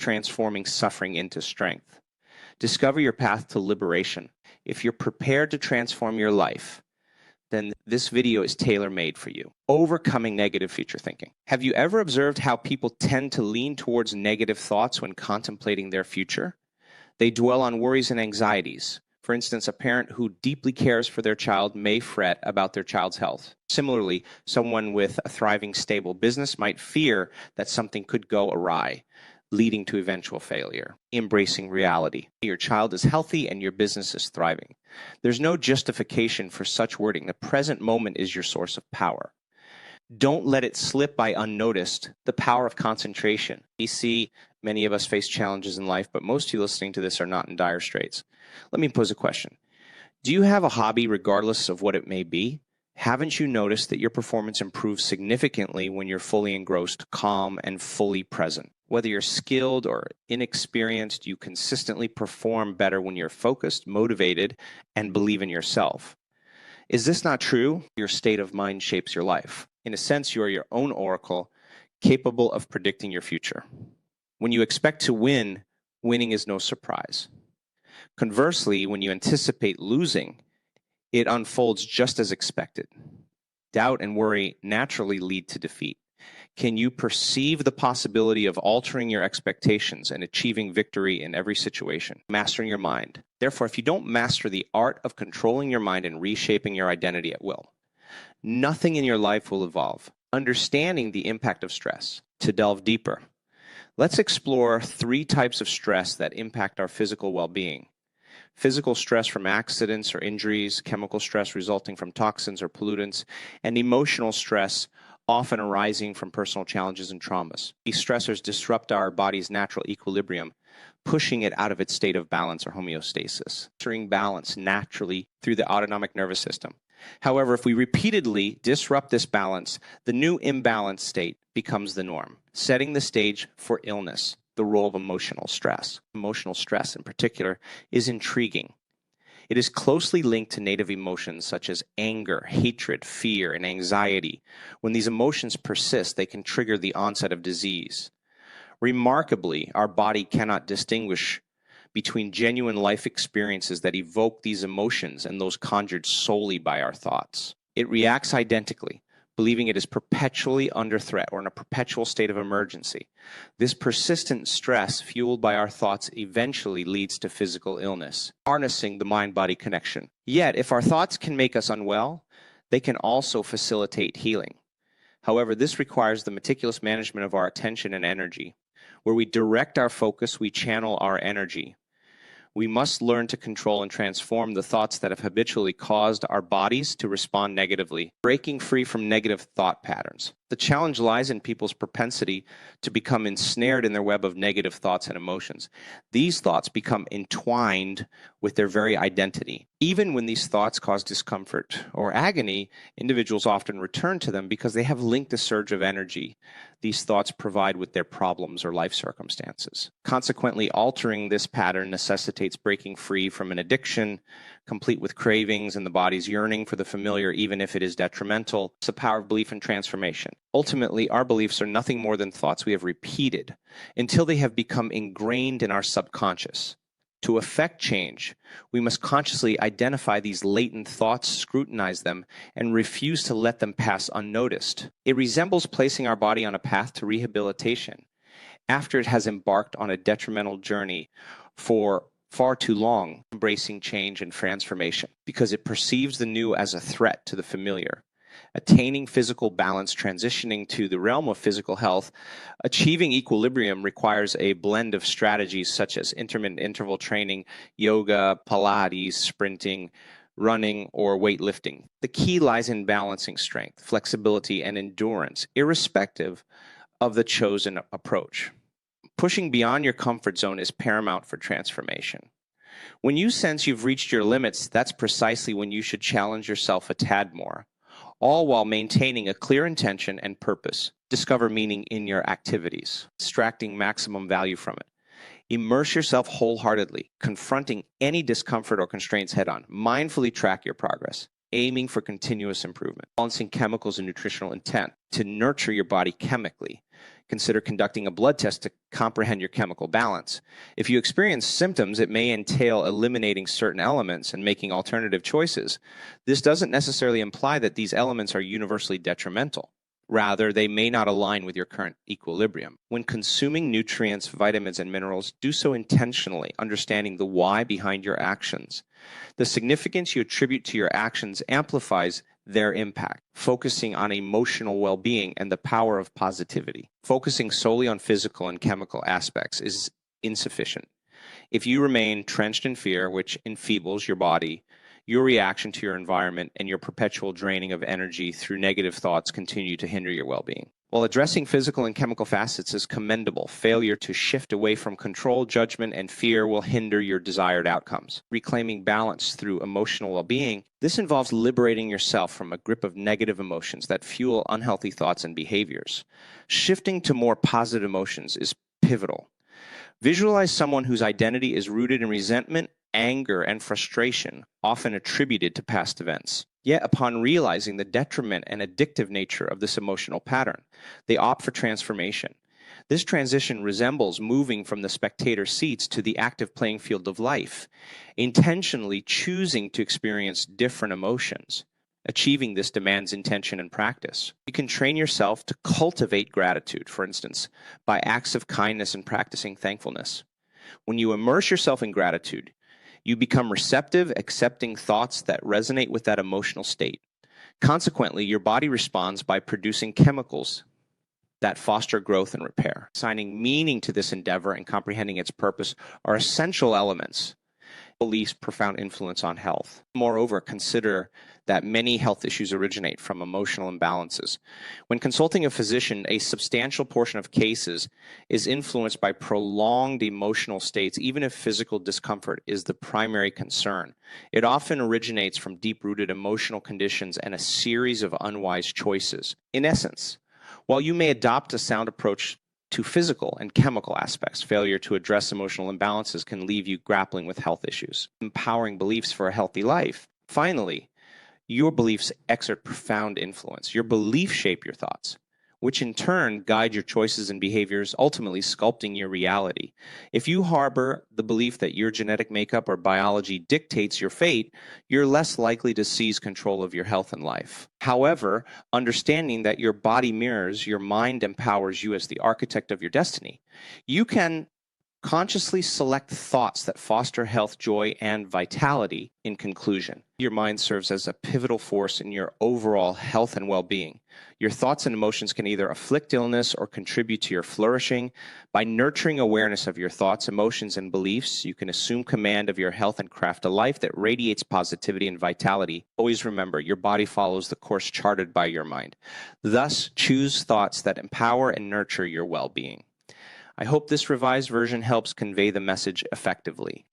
transforming suffering into strength. Discover your path to liberation. If you're prepared to transform your life, then this video is tailor-made for you. Overcoming negative future thinking. Have you ever observed how people tend to lean towards negative thoughts when contemplating their future? They dwell on worries and anxieties. For instance, a parent who deeply cares for their child may fret about their child's health. Similarly, someone with a thriving, stable business might fear that something could go awry, leading to eventual failure. Embracing reality. Your child is healthy and your business is thriving. There's no justification for such wording. The present moment is your source of power. Don't let it slip by unnoticed. The power of concentration. You see, many of us face challenges in life, but most of you listening to this are not in dire straits. Let me pose a question. Do you have a hobby regardless of what it may be? Haven't you noticed that your performance improves significantly when you're fully engrossed, calm, and fully present? Whether you're skilled or inexperienced, you consistently perform better when you're focused, motivated, and believe in yourself. Is this not true? Your state of mind shapes your life. In a sense, you are your own oracle, capable of predicting your future. When you expect to win, winning is no surprise. Conversely, when you anticipate losing, it unfolds just as expected. Doubt and worry naturally lead to defeat. Can you perceive the possibility of altering your expectations and achieving victory in every situation? Mastering your mind. Therefore, if you don't master the art of controlling your mind and reshaping your identity at will, nothing in your life will evolve. Understanding the impact of stress. To delve deeper, let's explore 3 types of stress that impact our physical well-being. Physical stress from accidents or injuries, chemical stress resulting from toxins or pollutants, and emotional stress often arising from personal challenges and traumas. These stressors disrupt our body's natural equilibrium, pushing it out of its state of balance or homeostasis, entering balance naturally through the autonomic nervous system. However, if we repeatedly disrupt this balance, the new imbalanced state becomes the norm, setting the stage for illness. The role of emotional stress. Emotional stress, in particular, is intriguing. It is closely linked to native emotions such as anger, hatred, fear, and anxiety. When these emotions persist, they can trigger the onset of disease. Remarkably, our body cannot distinguish between genuine life experiences that evoke these emotions and those conjured solely by our thoughts. It reacts identically, believing it is perpetually under threat or in a perpetual state of emergency. This persistent stress fueled by our thoughts eventually leads to physical illness, harnessing the mind-body connection. Yet, if our thoughts can make us unwell, they can also facilitate healing. However, this requires the meticulous management of our attention and energy. Where we direct our focus, we channel our energy. We must learn to control and transform the thoughts that have habitually caused our bodies to respond negatively, breaking free from negative thought patterns. The challenge lies in people's propensity to become ensnared in their web of negative thoughts and emotions. These thoughts become entwined with their very identity. Even when these thoughts cause discomfort or agony, individuals often return to them because they have linked a surge of energy these thoughts provide with their problems or life circumstances. Consequently, altering this pattern necessitates breaking free from an addiction, complete with cravings and the body's yearning for the familiar, even if it is detrimental. It's the power of belief and transformation. Ultimately, our beliefs are nothing more than thoughts we have repeated until they have become ingrained in our subconscious. To effect change, we must consciously identify these latent thoughts, scrutinize them, and refuse to let them pass unnoticed. It resembles placing our body on a path to rehabilitation after it has embarked on a detrimental journey for far too long, embracing change and transformation because it perceives the new as a threat to the familiar. Attaining physical balance, transitioning to the realm of physical health, achieving equilibrium requires a blend of strategies such as intermittent interval training, yoga, Pilates, sprinting, running, or weightlifting. The key lies in balancing strength, flexibility, and endurance, irrespective of the chosen approach. Pushing beyond your comfort zone is paramount for transformation. When you sense you've reached your limits, that's precisely when you should challenge yourself a tad more, all while maintaining a clear intention and purpose. Discover meaning in your activities, extracting maximum value from it. Immerse yourself wholeheartedly, confronting any discomfort or constraints head-on. Mindfully track your progress, aiming for continuous improvement. Balancing chemicals and nutritional intent to nurture your body chemically. Consider conducting a blood test to comprehend your chemical balance. If you experience symptoms, it may entail eliminating certain elements and making alternative choices. This doesn't necessarily imply that these elements are universally detrimental. Rather, they may not align with your current equilibrium. When consuming nutrients, vitamins, and minerals, do so intentionally, understanding the why behind your actions. The significance you attribute to your actions amplifies their impact, focusing on emotional well-being and the power of positivity. Focusing solely on physical and chemical aspects is insufficient. If you remain trenched in fear, which enfeebles your body, your reaction to your environment and your perpetual draining of energy through negative thoughts continue to hinder your well-being. While addressing physical and chemical facets is commendable, failure to shift away from control, judgment, and fear will hinder your desired outcomes. Reclaiming balance through emotional well-being, this involves liberating yourself from a grip of negative emotions that fuel unhealthy thoughts and behaviors. Shifting to more positive emotions is pivotal. Visualize someone whose identity is rooted in resentment, anger, and frustration, often attributed to past events. Yet, upon realizing the detriment and addictive nature of this emotional pattern, they opt for transformation. This transition resembles moving from the spectator seats to the active playing field of life, intentionally choosing to experience different emotions. Achieving this demands intention and practice. You can train yourself to cultivate gratitude, for instance, by acts of kindness and practicing thankfulness. When you immerse yourself in gratitude, you become receptive, accepting thoughts that resonate with that emotional state. Consequently, your body responds by producing chemicals that foster growth and repair. Assigning meaning to this endeavor and comprehending its purpose are essential elements. Beliefs' profound influence on health. Moreover, consider that many health issues originate from emotional imbalances. When consulting a physician, a substantial portion of cases is influenced by prolonged emotional states, even if physical discomfort is the primary concern. It often originates from deep-rooted emotional conditions and a series of unwise choices. In essence, while you may adopt a sound approach to physical and chemical aspects, failure to address emotional imbalances can leave you grappling with health issues. Empowering beliefs for a healthy life. Finally, your beliefs exert profound influence. Your beliefs shape your thoughts, which in turn guide your choices and behaviors, ultimately sculpting your reality. If you harbor the belief that your genetic makeup or biology dictates your fate, you're less likely to seize control of your health and life. However, understanding that your body mirrors your mind empowers you as the architect of your destiny, you can consciously select thoughts that foster health, joy, and vitality. In conclusion, your mind serves as a pivotal force in your overall health and well-being. Your thoughts and emotions can either afflict illness or contribute to your flourishing. By nurturing awareness of your thoughts, emotions, and beliefs, you can assume command of your health and craft a life that radiates positivity and vitality. Always remember, your body follows the course charted by your mind. Thus, choose thoughts that empower and nurture your well-being. I hope this revised version helps convey the message effectively.